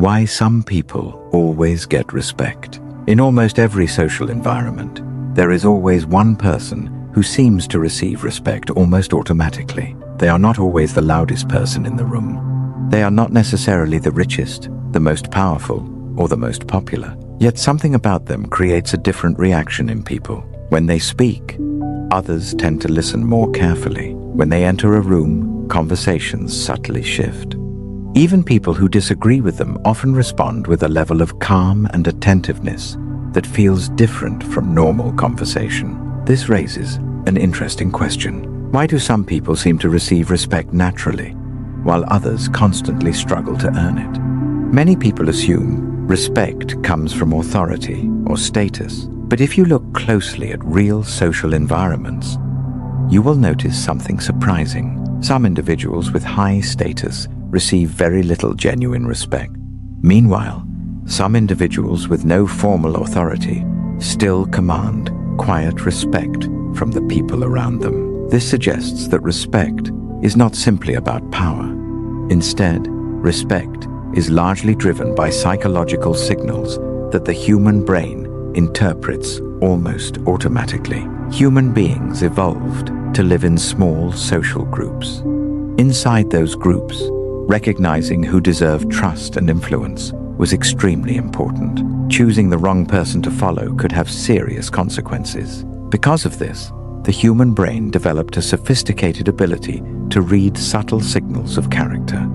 Why some people always get respect. In almost every social environment, there is always one person who seems to receive respect almost automatically. They are not always the loudest person in the room. They are not necessarily the richest, the most powerful, or the most popular. Yet something about them creates a different reaction in people. When they speak, others tend to listen more carefully. When they enter a room, conversations subtly shift. Even people who disagree with them often respond with a level of calm and attentiveness that feels different from normal conversation. This raises an interesting question. Why do some people seem to receive respect naturally, while others constantly struggle to earn it? Many people assume respect comes from authority or status, but if you look closely at real social environments, you will notice something surprising. Some individuals with high status receive very little genuine respect. Meanwhile, some individuals with no formal authority still command quiet respect from the people around them. This suggests that respect is not simply about power. Instead, respect is largely driven by psychological signals that the human brain interprets almost automatically. Human beings evolved to live in small social groups. Inside those groups, recognizing who deserved trust and influence was extremely important. Choosing the wrong person to follow could have serious consequences. Because of this, the human brain developed a sophisticated ability to read subtle signals of character.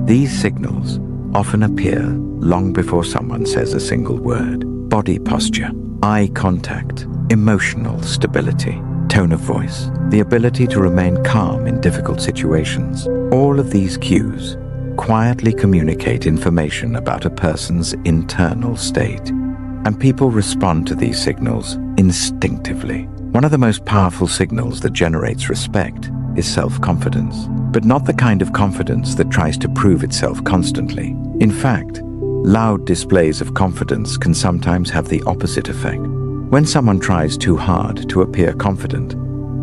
These signals often appear long before someone says a single word. Body posture, eye contact, emotional stability, tone of voice, the ability to remain calm in difficult situations. All of these cues quietly communicate information about a person's internal state, and people respond to these signals instinctively. One of the most powerful signals that generates respect is self-confidence, but not the kind of confidence that tries to prove itself constantly. In fact, loud displays of confidence can sometimes have the opposite effect. When someone tries too hard to appear confident,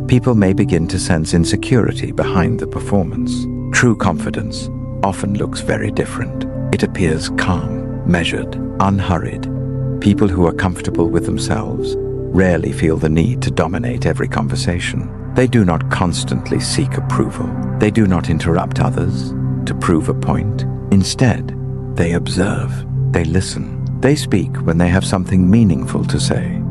people may begin to sense insecurity behind the performance. True confidence often looks very different. It appears calm, measured, unhurried. People who are comfortable with themselves rarely feel the need to dominate every conversation. They do not constantly seek approval. They do not interrupt others to prove a point. Instead, they observe, they listen, they speak when they have something meaningful to say.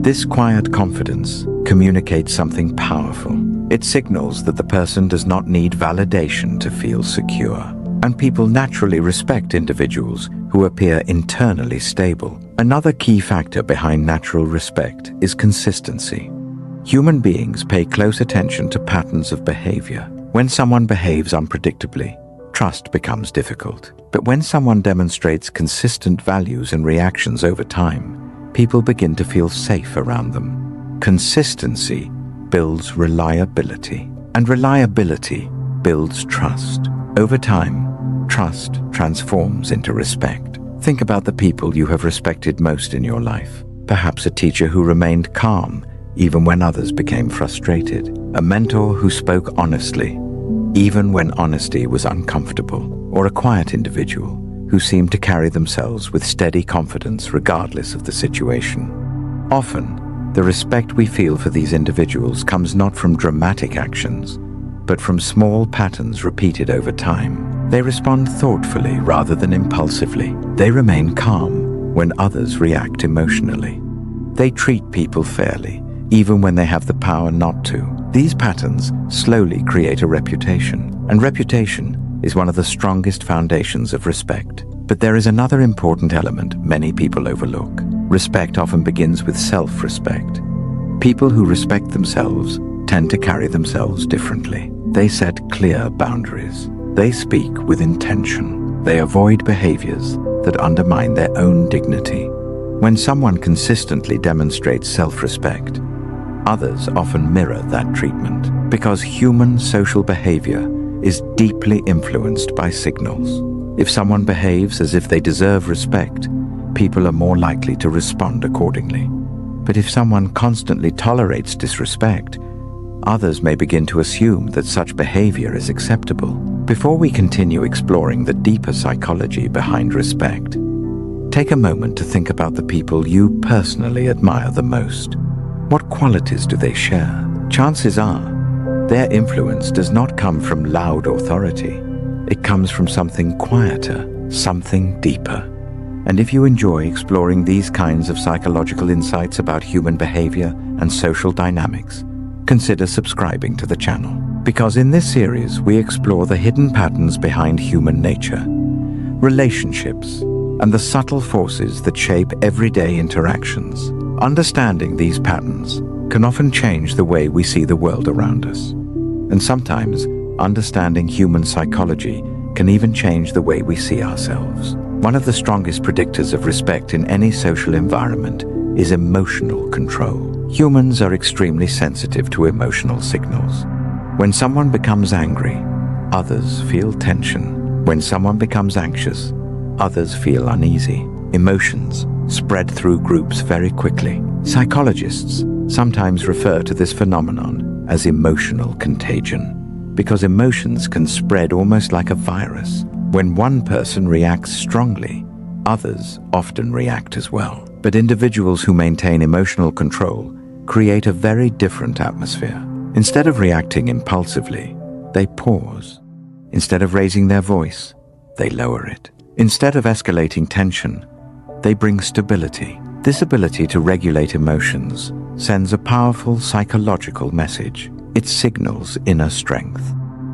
This quiet confidence communicates something powerful. It signals that the person does not need validation to feel secure. And people naturally respect individuals who appear internally stable. Another key factor behind natural respect is consistency. Human beings pay close attention to patterns of behavior. When someone behaves unpredictably, trust becomes difficult. But when someone demonstrates consistent values and reactions over time, people begin to feel safe around them. Consistency builds reliability, and reliability builds trust. Over time, trust transforms into respect. Think about the people you have respected most in your life. Perhaps a teacher who remained calm even when others became frustrated. A mentor who spoke honestly even when honesty was uncomfortable. Or a quiet individual who seemed to carry themselves with steady confidence regardless of the situation. Often, the respect we feel for these individuals comes not from dramatic actions, but from small patterns repeated over time. They respond thoughtfully rather than impulsively. They remain calm when others react emotionally. They treat people fairly, even when they have the power not to. These patterns slowly create a reputation, and reputation is one of the strongest foundations of respect. But there is another important element many people overlook. Respect often begins with self-respect. People who respect themselves tend to carry themselves differently. They set clear boundaries. They speak with intention. They avoid behaviors that undermine their own dignity. When someone consistently demonstrates self-respect, others often mirror that treatment, because human social behavior is deeply influenced by signals. If someone behaves as if they deserve respect, people are more likely to respond accordingly. But if someone constantly tolerates disrespect, others may begin to assume that such behavior is acceptable. Before we continue exploring the deeper psychology behind respect, take a moment to think about the people you personally admire the most. What qualities do they share? Chances are, their influence does not come from loud authority. It comes from something quieter, something deeper. And if you enjoy exploring these kinds of psychological insights about human behavior and social dynamics, consider subscribing to the channel. Because in this series, we explore the hidden patterns behind human nature, relationships, and the subtle forces that shape everyday interactions. Understanding these patterns can often change the way we see the world around us. And sometimes, understanding human psychology can even change the way we see ourselves. One of the strongest predictors of respect in any social environment is emotional control. Humans are extremely sensitive to emotional signals. When someone becomes angry, others feel tension. When someone becomes anxious, others feel uneasy. Emotions spread through groups very quickly. Psychologists sometimes refer to this phenomenon as emotional contagion, because emotions can spread almost like a virus. When one person reacts strongly, others often react as well. But individuals who maintain emotional control create a very different atmosphere. Instead of reacting impulsively, they pause. Instead of raising their voice, they lower it. Instead of escalating tension, they bring stability. This ability to regulate emotions sends a powerful psychological message. It signals inner strength.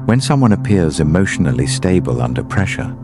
When someone appears emotionally stable under pressure,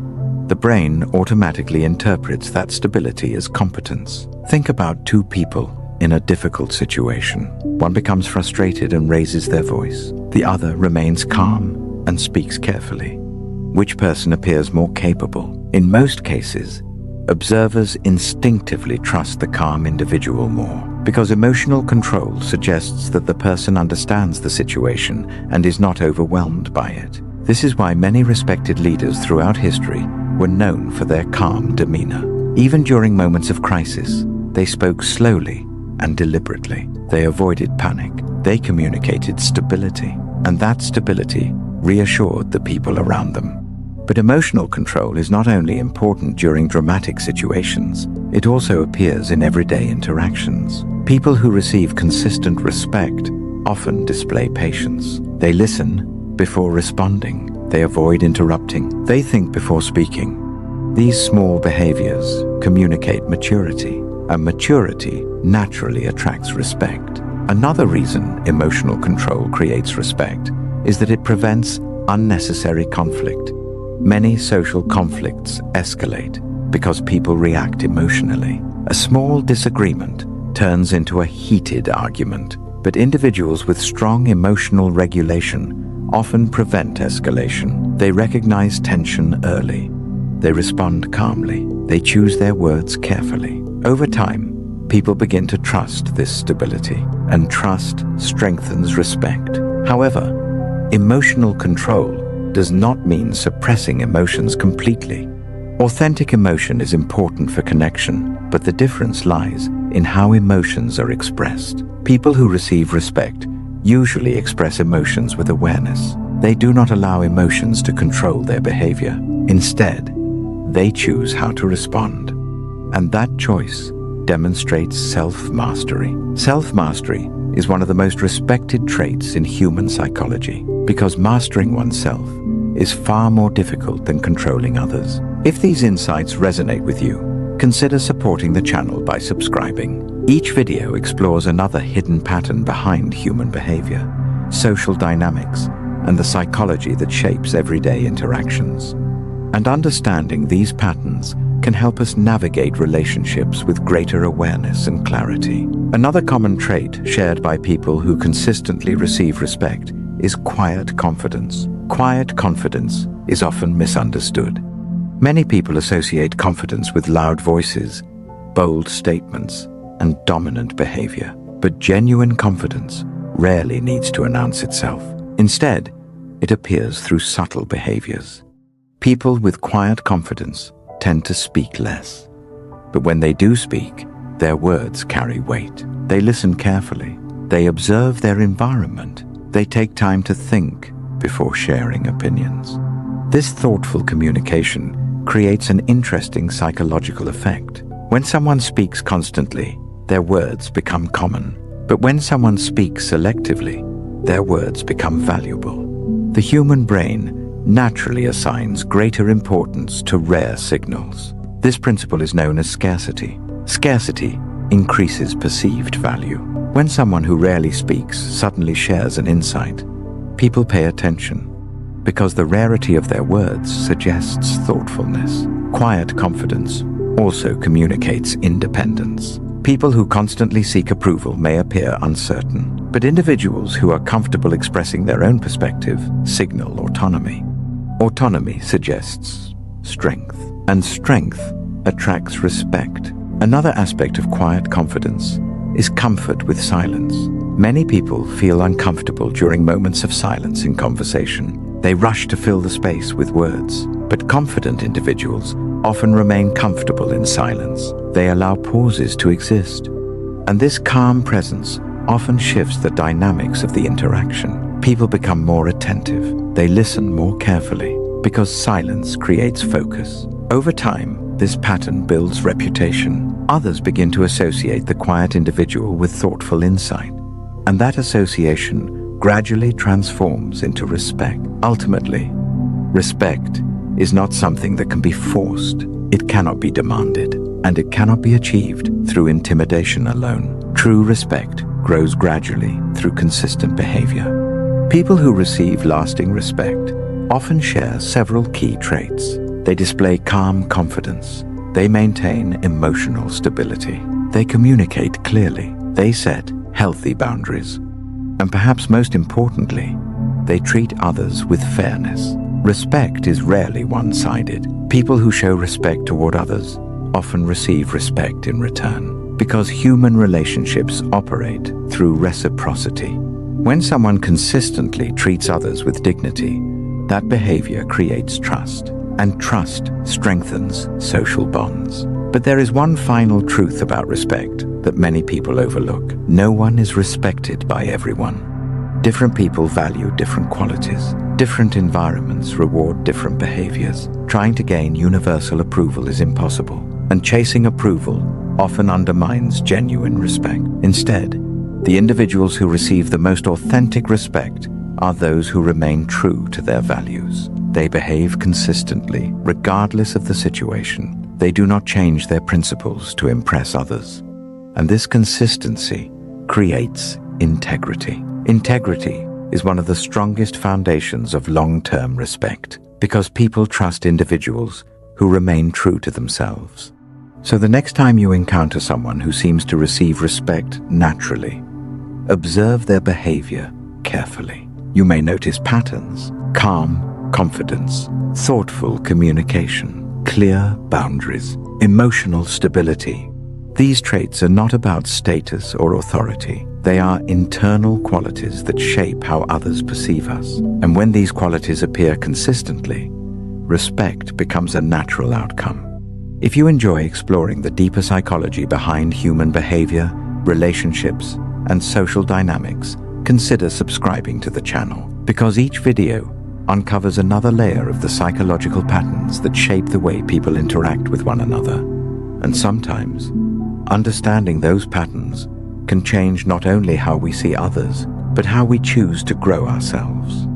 the brain automatically interprets that stability as competence. Think about two people in a difficult situation. One becomes frustrated and raises their voice. The other remains calm and speaks carefully. Which person appears more capable? In most cases, observers instinctively trust the calm individual more, because emotional control suggests that the person understands the situation and is not overwhelmed by it. This is why many respected leaders throughout history were known for their calm demeanor. Even during moments of crisis, they spoke slowly and deliberately. They avoided panic. They communicated stability, and that stability reassured the people around them. But emotional control is not only important during dramatic situations, it also appears in everyday interactions. People who receive consistent respect often display patience. They listen before responding. They avoid interrupting. They think before speaking. These small behaviors communicate maturity, and maturity naturally attracts respect. Another reason emotional control creates respect is that it prevents unnecessary conflict. Many social conflicts escalate because people react emotionally. A small disagreement turns into a heated argument, but individuals with strong emotional regulation often prevent escalation. They recognize tension early. They respond calmly. They choose their words carefully. Over time, people begin to trust this stability, and trust strengthens respect. However, emotional control does not mean suppressing emotions completely. Authentic emotion is important for connection, but the difference lies in how emotions are expressed. People who receive respect usually express emotions with awareness. They do not allow emotions to control their behavior. Instead, they choose how to respond. And that choice demonstrates self-mastery. Self-mastery is one of the most respected traits in human psychology, because mastering oneself is far more difficult than controlling others. If these insights resonate with you, consider supporting the channel by subscribing. Each video explores another hidden pattern behind human behavior, social dynamics, and the psychology that shapes everyday interactions. And understanding these patterns can help us navigate relationships with greater awareness and clarity. Another common trait shared by people who consistently receive respect is quiet confidence. Quiet confidence is often misunderstood. Many people associate confidence with loud voices, bold statements, and dominant behavior. But genuine confidence rarely needs to announce itself. Instead, it appears through subtle behaviors. People with quiet confidence tend to speak less. But when they do speak, their words carry weight. They listen carefully. They observe their environment. They take time to think before sharing opinions. This thoughtful communication creates an interesting psychological effect. When someone speaks constantly, their words become common. But when someone speaks selectively, their words become valuable. The human brain naturally assigns greater importance to rare signals. This principle is known as scarcity. Scarcity increases perceived value. When someone who rarely speaks suddenly shares an insight, people pay attention because the rarity of their words suggests thoughtfulness. Quiet confidence also communicates independence. People who constantly seek approval may appear uncertain, but individuals who are comfortable expressing their own perspective signal autonomy. Autonomy suggests strength, and strength attracts respect. Another aspect of quiet confidence is comfort with silence. Many people feel uncomfortable during moments of silence in conversation. They rush to fill the space with words, but confident individuals often remain comfortable in silence. They allow pauses to exist, and this calm presence often shifts the dynamics of the interaction. People become more attentive. They listen more carefully because silence creates focus. Over time, this pattern builds reputation. Others begin to associate the quiet individual with thoughtful insight, and that association gradually transforms into respect. Ultimately, respect is not something that can be forced. It cannot be demanded, and it cannot be achieved through intimidation alone. True respect grows gradually through consistent behavior. People who receive lasting respect often share several key traits. They display calm confidence. They maintain emotional stability. They communicate clearly. They set healthy boundaries. And perhaps most importantly, they treat others with fairness. Respect is rarely one-sided. People who show respect toward others often receive respect in return, because human relationships operate through reciprocity. When someone consistently treats others with dignity, that behavior creates trust, and trust strengthens social bonds. But there is one final truth about respect that many people overlook. No one is respected by everyone. Different people value different qualities. Different environments reward different behaviors. Trying to gain universal approval is impossible, and chasing approval often undermines genuine respect. Instead, the individuals who receive the most authentic respect are those who remain true to their values. They behave consistently, regardless of the situation. They do not change their principles to impress others. And this consistency creates integrity. Integrity is one of the strongest foundations of long-term respect, because people trust individuals who remain true to themselves. So the next time you encounter someone who seems to receive respect naturally, observe their behavior carefully. You may notice patterns: calm confidence, thoughtful communication, clear boundaries, emotional stability. These traits are not about status or authority. They are internal qualities that shape how others perceive us. And when these qualities appear consistently, respect becomes a natural outcome. If you enjoy exploring the deeper psychology behind human behavior, relationships, and social dynamics, consider subscribing to the channel, because each video uncovers another layer of the psychological patterns that shape the way people interact with one another. And sometimes, understanding those patterns can change not only how we see others, but how we choose to grow ourselves.